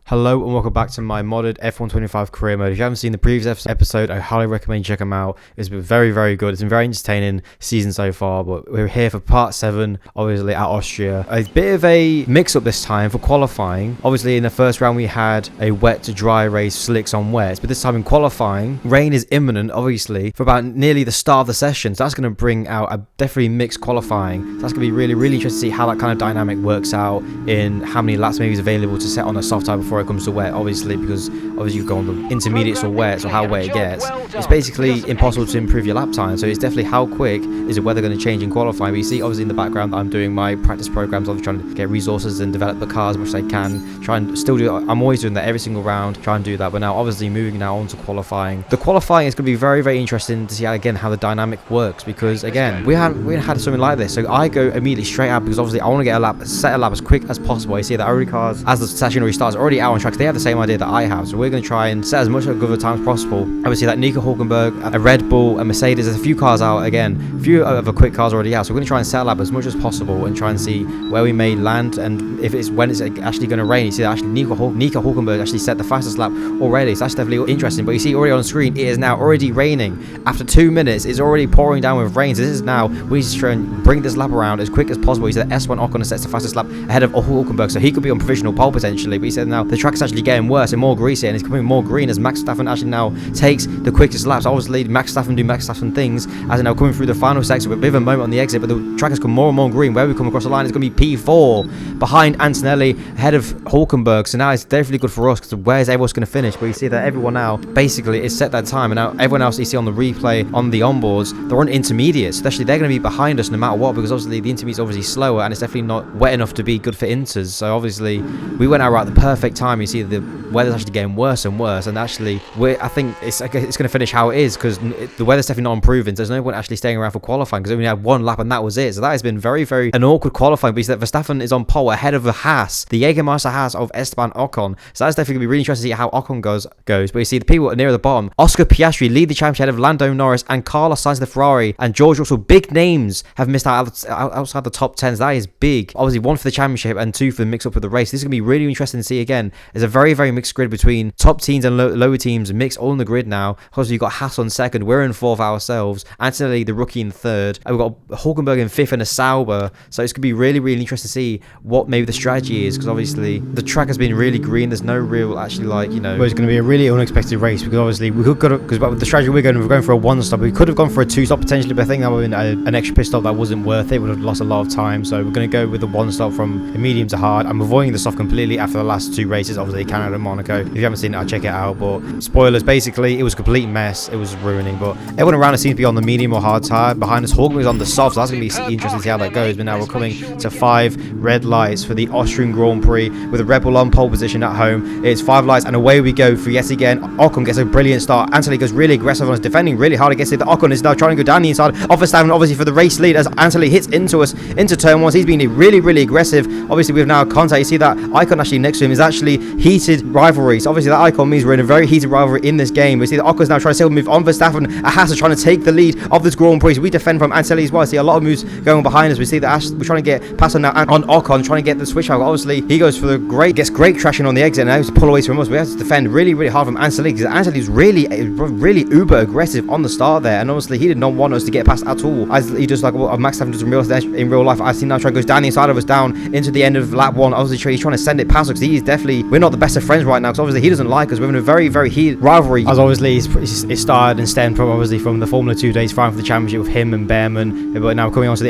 Hello and welcome back to my modded F125 career mode. If you haven't seen the previous episode, I highly recommend you check them out. It's been very, very good. It's been very entertaining season so far, but we're here for part 7, obviously at Austria. A bit of a mix-up this time for qualifying. Obviously in the first round we had a wet to dry race, slicks on wets, but this time in qualifying, rain is imminent, obviously, for about nearly the start of the session. So that's going to bring out a definitely mixed qualifying. So that's going to be really, really interesting to see how that kind of dynamic works out in how many laps maybe is available to set on a soft tire before it comes to wet, obviously, because obviously you go on the intermediates or wets or how wet it gets. It's basically impossible to improve your lap time, so it's definitely how quick is the weather going to change in qualifying. But you see obviously in the background I'm doing my practice programs, I'm trying to get resources and develop the cars as much as I can, try and still do it. I'm always doing that every single round, try and do that. But now obviously moving now on to qualifying, the qualifying is going to be very, very interesting to see again how the dynamic works, because again we haven't had something like this. So I go immediately straight out because obviously I want to get set a lap as quick as possible. I see that already cars, as the session already starts, already out on track. They have the same idea that I have, so we're going to try and set as much of a good time as possible. Obviously like Nico Hulkenberg, a Red Bull, a Mercedes, there's a few cars out again, a few of the quick cars already out, so we're going to try and set a lap as much as possible and try and see where we may land, and if it's when it's actually going to rain. You see that actually Nico Hulkenberg actually set the fastest lap already, so that's definitely interesting. But you see already on the screen it is now already raining. After 2 minutes it's already pouring down with rain, so this is now we need to try and bring this lap around as quick as possible. He said S1 Ocon sets the fastest lap ahead of Hulkenberg, so he could be on provisional pole potentially, but he said now the track is actually getting worse and more greasy and it's becoming more green as Max Verstappen actually now takes the quickest laps. Obviously Max Verstappen do Max Verstappen things as now coming through the final section with a bit of a moment on the exit, but the track has come more and more green. Where we come across the line, it's going to be P4 behind Antonelli ahead of Hulkenberg, so now it's definitely good for us because where's everyone's going to finish. But you see that everyone now basically is set that time, and now everyone else you see on the replay on the onboards, they're on intermediates, especially they're going to be behind us no matter what, because obviously the intermediate's obviously slower and it's definitely not wet enough to be good for inters. So obviously we went out at the perfect time. You see the weather's actually getting worse and worse, and actually I think it's going to finish how it is because the weather's definitely not improving. So there's no point actually staying around for qualifying because we only had one lap and that was it. So that has been very, very an awkward qualifying. But you see that Verstappen is on pole ahead of the HAAS, the Jägermeister HAAS of Esteban Ocon. So that's definitely going to be really interesting to see how Ocon goes. But you see the people near the bottom, Oscar Piastri lead the championship ahead of Lando Norris and Carlos Sainz the Ferrari, and George Russell. Big names have missed out outside the top 10s. That is big. Obviously 1 for the championship and 2 for the mix up with the race. This is going to be really interesting to see again. There's a very, very mixed grid between top teams and lower teams, mixed all in the grid now. Obviously you've got Haas on 2nd, we're in 4th ourselves, Antonelli the rookie in 3rd, and we've got Hulkenberg in 5th and a Sauber. So it's going to be really, really interesting to see what maybe the strategy is, because obviously the track has been really green. There's no real actually well, it's going to be a really unexpected race, because obviously we could go because with the strategy we're going for a 1 stop. We could have gone for a 2 stop potentially, but I think that would have been an extra pit stop that wasn't worth it. We would have lost a lot of time, so we're going to go with the 1 stop from medium to hard. I'm avoiding the soft completely after the last 2 races, obviously Canada and Monaco. If you haven't seen it, I'll check it out. But spoilers, basically it was a complete mess. It was ruining, but everyone around us seems to be on the medium or hard tire. Behind us Hulkenberg is on the soft, so that's going to be interesting to see how that goes. But now we're coming to 5 red lights for the Austrian Grand Prix with a Red Bull on pole position at home. It's 5 lights and away we go for yet again. Ocon gets a brilliant start. Anthony goes really aggressive on us, defending really hard against it. The Ocon is now trying to go down the inside of Verstappen, obviously for the race lead, as Anthony hits into us into turn 1. So he's been really, really aggressive. Obviously we've now contact. You see that icon actually next to him is actually heated rivalry. So obviously that icon means we're in a very heated rivalry in this game. We see the Ocon's now trying to still move on Verstappen. Haas is trying to take the lead of this Grand Prix. So we defend from Antonelli as well. I see a lot of moves going behind us. We see that we're trying to get past on now on Ocon, trying to get the switch out. Obviously he goes for the gets great traction on the exit, and now he's pull away from us. We have to defend really, really hard from Antonelli, because Antonelli's really uber aggressive on the start there, and obviously he did not want us to get past at all, as he does like what Max Verstappen does in real life. I see now trying goes down the inside of us, down into the end of lap 1. Obviously he's trying to send it past us, because he is definitely, we're not the best of friends right now, because obviously he doesn't like us. We're in a very, very heated rivalry, as obviously it started and stemmed from obviously from the Formula 2 days, fighting for the championship with him and Behrman. But now coming onto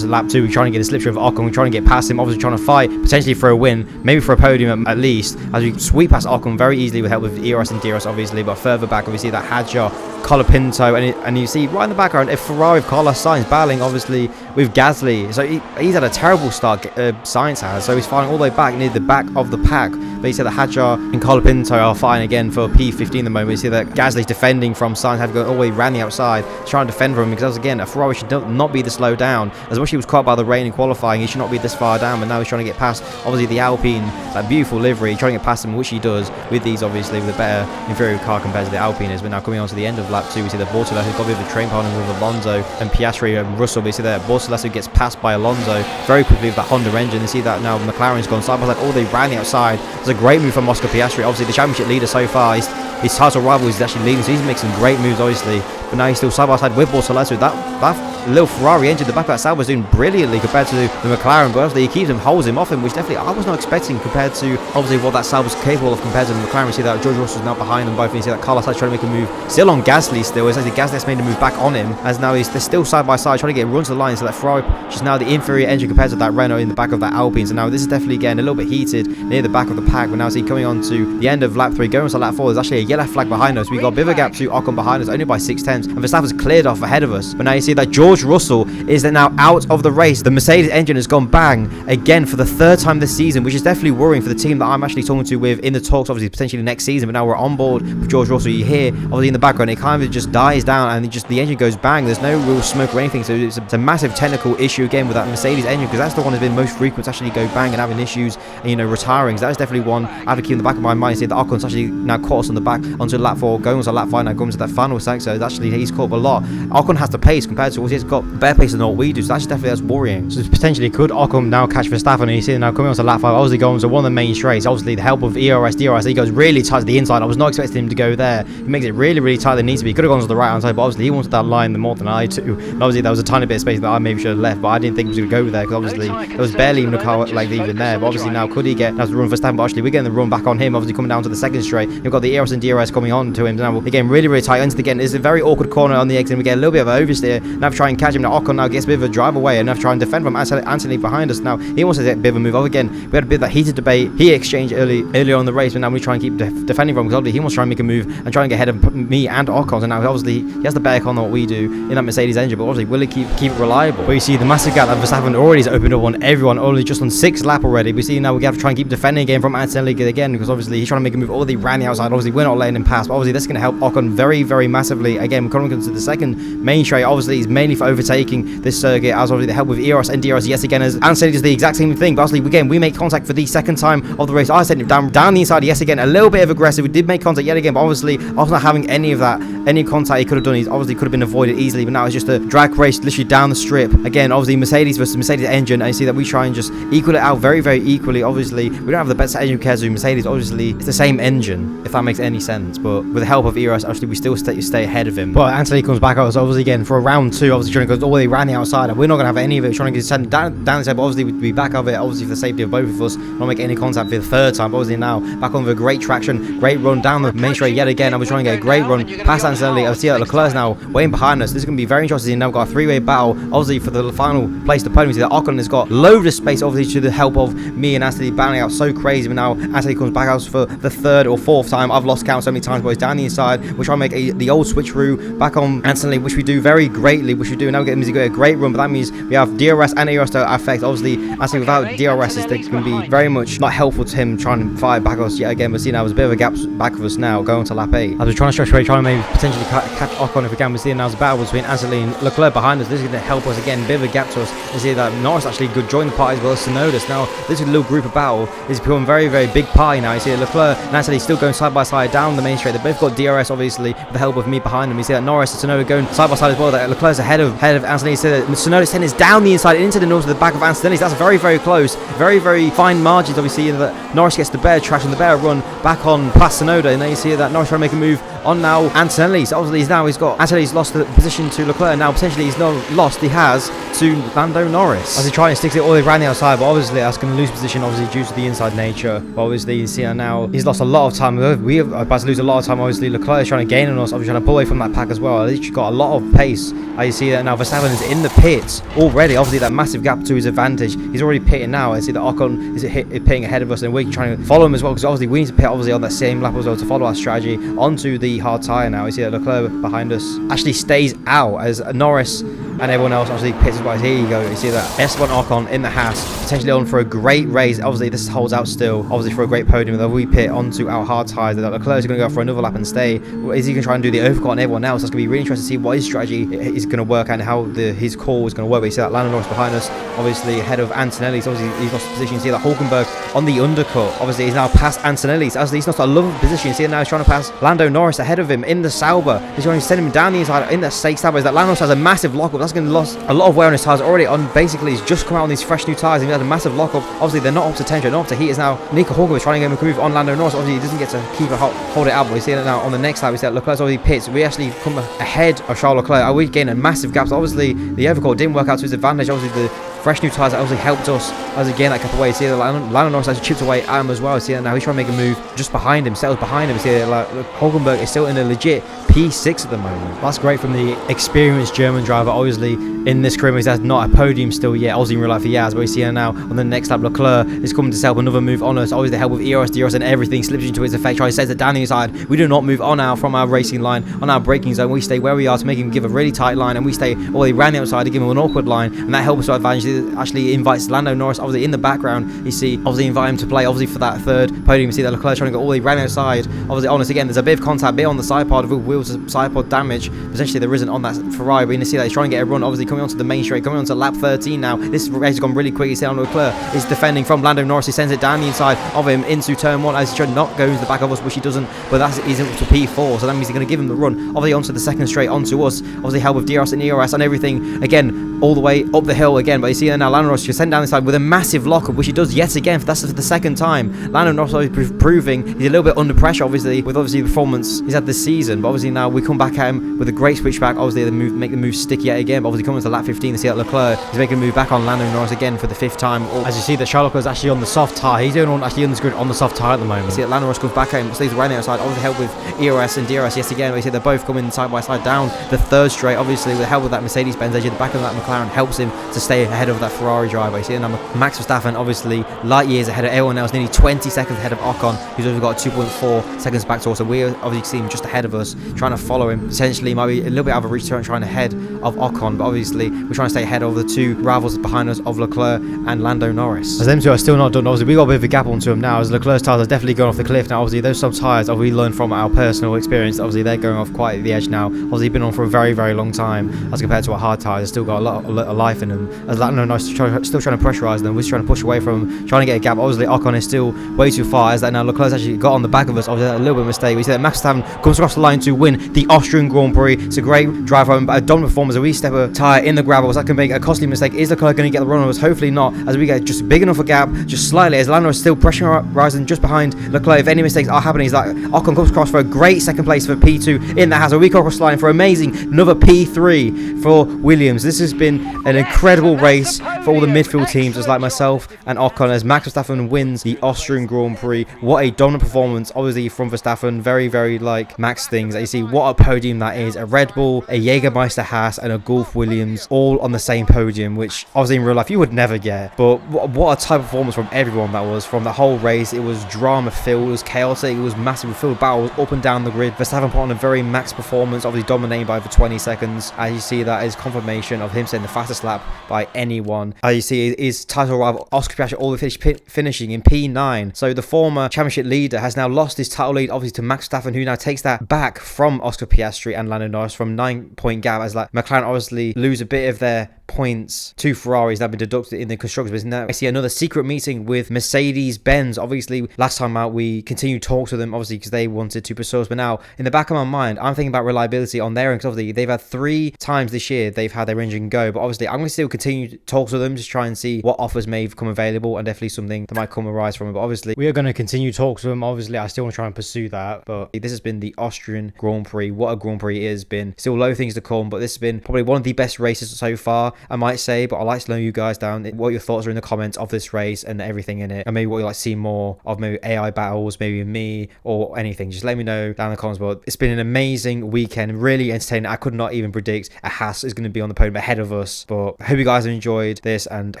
lap 2, we're trying to get a slipstream of Ocon, we're trying to get past him, obviously trying to fight potentially for a win, maybe for a podium at least, as we sweep past Ocon very easily with help with Eros and Diros obviously. But further back we see that Hadjar, Colapinto, and you see right in the background a Ferrari of Carlos Sainz battling obviously with Gasly. So he's had a terrible start, Sainz has, so he's fighting all the way back near the back of the pack. But you see that Hadjar and Colapinto are fighting again for P15 at the moment. You see that Gasly's defending from Sainz, having gone all the way around the outside, trying to defend from him, because again a Ferrari should not be this low down. As much as he was caught by the rain in qualifying, he should not be this far down, but now he's trying to get past obviously the Alpine, that beautiful livery, trying to get past him, which he does with these obviously with a better inferior car compared to the Alpine is. But now coming on to the end of lap 2, we see that Bortolesso has got a bit of a train partner with Alonso and Piastri and Russell. We see that Bortolesso gets passed by Alonso very quickly with that Honda engine. You see that now McLaren's gone side by side all the way around the outside. There's a great move from Oscar Piastri, obviously the championship leader so far. His title rival is actually leading, so he's making some great moves, obviously. But now he's still side by side with Bortoleto. That little Ferrari engine, the back of that Sauber is doing brilliantly compared to the McLaren. But obviously he keeps him, holds him off him, which definitely I was not expecting compared to obviously what that Sauber's capable of compared to the McLaren. You see that George Russell's now behind them both. And you see that Carlos Sainz trying to make a move still on Gasly. Still, it's actually Gasly's made a move back on him, as now they're still side by side trying to get run to the line. So that Ferrari, which is now the inferior engine compared to that Renault in the back of that Alpine. So now this is definitely getting a little bit heated near the back of the pack. But now see coming on to the end of lap 3, going to lap 4, there's actually a yellow flag behind us. We got a bit of a gap to Ocon behind us, only by 6/10, and Verstappen's cleared off ahead of us. But now you see that George Russell is now out of the race. The Mercedes engine has gone bang again for the 3rd time this season, which is definitely worrying for the team that I'm actually talking to with in the talks, obviously potentially next season. But now we're on board with George Russell. You hear obviously in the background it kind of just dies down and the engine goes bang. There's no real smoke or anything, so it's a massive technical issue again with that Mercedes engine, because that's the one that's been most frequent to actually go bang and having issues and retiring. So that's definitely one I have to keep in the back of my mind. See that Ocon's actually now caught us on the back onto lap 4, going on lap 5, now going to that final sector. So actually he's caught up a lot. Ocon has the pace compared to what he's got better pace than what we do, so that's worrying. So potentially could Ocon now catch Verstappen, and you see now coming on to lap 5, obviously going to one of the main straights, obviously the help of ERS, DRS, he goes really tight to the inside. I was not expecting him to go there. He makes it really, really tight than it needs to be. He could have gone to the right hand side, but obviously he wanted that line more than I do. And obviously there was a tiny bit of space that I maybe should have left, but I didn't think he was going to go there, because obviously there was barely even a car like even there. But obviously now could he get the run for Verstappen? But actually we're getting the run back on him, obviously coming down to the second straight. You've got the ERS and DRS coming on to him. Now we're getting really, really tight into the again. It's a very awkward corner on the exit, and we get a little bit of an oversteer. Now try and catch him. Now Ocon now gets a bit of a drive away, and now try and defend from Anthony behind us. Now he wants to get a bit of a move off again. We had a bit of that heated debate. He exchanged earlier on the race, but now we try and keep defending from him, because obviously he wants to try and make a move and try and get ahead of me and Ocon. And now obviously he has the better car than what we do in that Mercedes engine, but obviously will he keep it reliable? But you see the massive gap that Verstappen already has opened up on everyone, only just on 6th lap already. We see now we have to try and keep defending again from Antonelli again, because obviously he's trying to make a move. Already ran the outside. Obviously we're not letting him pass, but obviously this is going to help Ocon very, very massively. Again, we're coming to the second main straight. Obviously he's mainly for overtaking this circuit, as obviously the help with ERS and DRS yes again, as Antonelli does the exact same thing. But obviously again we make contact for the second time of the race. I sent him down the inside yes again, a little bit of aggressive. We did make contact yet again, but obviously after not having any of that, any contact he could have done, he obviously could have been avoided easily. But now it's just a drag race literally down the strip. Again, obviously Mercedes versus Mercedes engine, and you see that we try and just equal it out very, very equally. Obviously we don't have the best engine compared to Mercedes. Obviously it's the same engine, if that makes any sense, but with the help of ERS actually we still stay ahead of him. But Anthony comes back out, so obviously again for a round 2, obviously trying to go all the way around the outside, and we're not going to have any of it, trying to get sent down the side, but obviously we'd be back of it, obviously for the safety of both of us, not make any contact for the 3rd time. But obviously now back on with a great traction, great run down the main straight yet again. I was trying to get a great run past Antonelli. I see that Leclerc's now waiting behind us. This is going to be very interesting. Now we've got a 3-way battle, obviously for the final place to podium. We see that Ocon has got loads of space, obviously to the help of me and Anthony battling out so crazy. But now Anthony comes back out for the 3rd or 4th time. I've lost count so many times, but he's down the inside. We're trying to make the old switcheroo back on Anthony, which we do very greatly, which we do. Now we get a great run, but that means we have DRS and ERS to affect. Obviously Anthony without DRS is going to be very much not helpful to him trying to fight back us yet again. But see now there's a bit of a gap back of us now going to lap 8. I was trying to stretch away, trying to maybe potentially catch Ocon if we can. We see now there's a battle between Anthony and Leclerc behind us. This is going to help us again, a bit of a gap to us. You see that Norris actually could join the party as well as Tsunoda. Now this little group of battle is becoming very, very big party now. You see Leclerc and Anthony still going side by side down the main straight. They both got DRS obviously with the help of me behind them. You see that Norris and Tsunoda going side by side as well. That Leclerc's ahead of Anthony. You see that Tsunoda's heading is down the inside into the nose of the back of Anthony. That's very, very close. Very, very fine margins. Obviously that Norris gets the better traction, the better run back on past Tsunoda, and then you see that Norris trying to make a move on now Antonelli. So obviously Antonelli's lost the position to Leclerc, and now potentially he's not lost, he has to Lando Norris as he tries to stick it all the way around the outside. But obviously that's going to lose position obviously due to the inside nature. But obviously you see now he's lost a lot of time. We are about to lose a lot of time. Obviously Leclerc is trying to gain on us, obviously trying to pull away from that pack as well. He's got a lot of pace. You see that now Verstappen is in the pits already. Obviously that massive gap to his advantage. He's already pitting now. I see that Ocon is pitting ahead of us, and we're trying to follow him as well, because obviously we need to pit obviously on that same lap as well to follow our strategy onto the hard tyre now. You see that Leclerc behind us actually stays out as Norris and everyone else obviously pits as well. Here you go. You see that Esteban Ocon in the HAAS potentially on for a great race. Obviously this holds out still obviously for a great podium. That we pit onto our hard tyres. That Leclerc is going to go for another lap and stay. Is he going to try and do the overcut on everyone else? That's going to be really interesting to see what his strategy is going to work and how his call is going to work. But you see that Lando Norris behind us obviously ahead of Antonelli. So obviously he's lost position. You see that Hulkenberg on the undercut. Obviously he's now past Antonelli. So he's lost a lovely position. You see that now he's trying to pass Lando Norris ahead of him in the Sauber. He's trying to send him down the inside in the safe Sauber. Is that Lando Norris has a massive lockup. Leclerc's going to lost a lot of wear on his tyres already. On basically, he's just come out on these fresh new tyres. He had a massive lockup. Obviously, they're not up to tension, not up to heat. Is now Nico Hulkenberg trying to get him a move on Lando Norris. Obviously, he doesn't get to keep it hold it out. But we see it now on the next lap. We see that Leclerc's already pits. We actually come ahead of Charles Leclerc. We gain a massive gap. So obviously, the overcut didn't work out to his advantage. Obviously, the fresh new tyres that obviously helped us as again that kept away. See that Lando Norris actually chipped away at him as well. See that now he's trying to make a move just behind him, settles behind him. See that like Hulkenberg is still in a legit P6 at the moment. That's great from the experienced German driver. Obviously in this career he's had not a podium still yet. Obviously in real life he has, but we see now on the next lap Leclerc is coming to set up another move on us. Obviously the help with DRS and everything slips into its effect. Tries to set it down the inside. We do not move on now from our racing line, on our braking zone. We stay where we are to make him give a really tight line, and we stay all the way around the outside to give him an awkward line, and that helps us to advantage. It actually invites Lando Norris obviously in the background. You see obviously invite him to play obviously for that third podium. You see that Leclerc trying to go all the way around the outside. Obviously on us again, there's a bit of contact, bit on the side pod with wheels, side pod damage. Potentially there isn't on that Ferrari, but you can see that he's trying to get a run. Obviously coming onto the main straight, coming onto lap 13 now. This race has gone really quick. You see on Leclerc is defending from Lando Norris. He sends it down the inside of him into turn 1 as he tried not go into the back of us, which he doesn't, but he's up to P4, so that means he's going to give him the run obviously onto the second straight onto us. Obviously help with DRS and ERS and everything again all the way up the hill again, but you see now Lando Norris just sent down the side with a massive lockup, which he does yet again. That's the second time. Lando Norris is proving he's a little bit under pressure obviously with the performance he's had this season, but obviously now we come back at him with a great switchback. Obviously the move, make the move stick yet again, but obviously coming to lap 15 to see that Leclerc is making a move back on Lando Norris again for the 5th time. As you see that Charles Leclerc is actually on the soft tyre. He's doing actually on the grid on the soft tyre at the moment. You see that Lando Norris comes back at him, stays right on the outside, obviously help with ERS and DRS yet again. We see they're both coming side by side down the third straight, obviously with the help of that Mercedes-Benz edge at the back of that McLaren helps him to stay ahead of that Ferrari driver. You see now Max Verstappen obviously light years ahead of everyone else, nearly 20 seconds ahead of Ocon, who's only got 2.4 seconds back to us, so we obviously see him just ahead of us, trying to follow him. Potentially might be a little bit out of reach trying ahead of Ocon, but obviously we're trying to stay ahead of the two rivals behind us of Leclerc and Lando Norris. As them two are still not done, obviously we got a bit of a gap onto him now, as Leclerc's tyres are definitely going off the cliff now. Obviously those some tyres we learned from our personal experience, obviously they're going off quite at the edge now. Obviously been on for a very long time as compared to our hard tyres. Still got a lot of life in them, as Lando Norris still trying to pressurise them. We're just trying to push away from him, trying to get a gap. Obviously Ocon is still way too far, as that now Leclerc's actually got on the back of us. Obviously a little bit of a mistake. We see that Max Verstappen comes across the line to win the Austrian Grand Prix. It's a great drive home, but a dominant performance. A wee step of tyre in the gravel, so that can make a costly mistake. Is Leclerc going to get the run on us? Hopefully not, as we get just big enough a gap, just slightly, as Lando is still pressurising just behind Leclerc. If any mistakes are happening, is that Ocon comes across for a great second place for P2 in the HAAS. We go across the line for amazing another P3 for Williams. This has been an incredible race for all the midfield teams, as like myself and Ocon, as Max Verstappen wins the Austrian Grand Prix. What a dominant performance obviously from Verstappen, very like Max things. You see what a podium that is, a Red Bull, a Jägermeister HAAS and a Gulf Williams all on the same podium, which obviously in real life you would never get. But what a type of performance from everyone that was, from the whole race. It was drama filled, it was chaotic, it was massive, filled with battles up and down the grid. Verstappen put on a very Max performance, obviously dominating by over 20 seconds. As you see, that is confirmation of him setting the fastest lap by anyone. As you see, his title rival Oscar Piastri all the finishing in P9. So the former championship leader has now lost his title lead obviously to Max Verstappen, who now takes that back from Oscar Piastri and Lando Norris from 9-point gap, as like McLaren obviously lose a bit of their points to Ferraris that have been deducted in the constructors business. Now I see another secret meeting with Mercedes-Benz. Obviously last time out we continued talks with them obviously because they wanted to pursue us, but now in the back of my mind I'm thinking about reliability on their end, because obviously they've had 3 times this year they've had their engine go, but obviously I'm going to still continue talks with them, just try and see what offers may become available and definitely something that might come arise from it. But obviously we are going to continue talks with them. Obviously I still want to try and pursue that, but this has been the Austrian Grand Prix. What a Grand Prix it has been. Still low things to come, but this has been probably one of the best races so far, I might say. But I'd like to know you guys down what your thoughts are in the comments of this race and everything in it, and maybe what you like to see more of, maybe AI battles, maybe me or anything. Just let me know down in the comments. But it's been an amazing weekend, really entertaining. I could not even predict a HAAS is going to be on the podium ahead of us, but I hope you guys have enjoyed this and I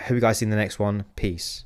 hope you guys see in the next one. Peace.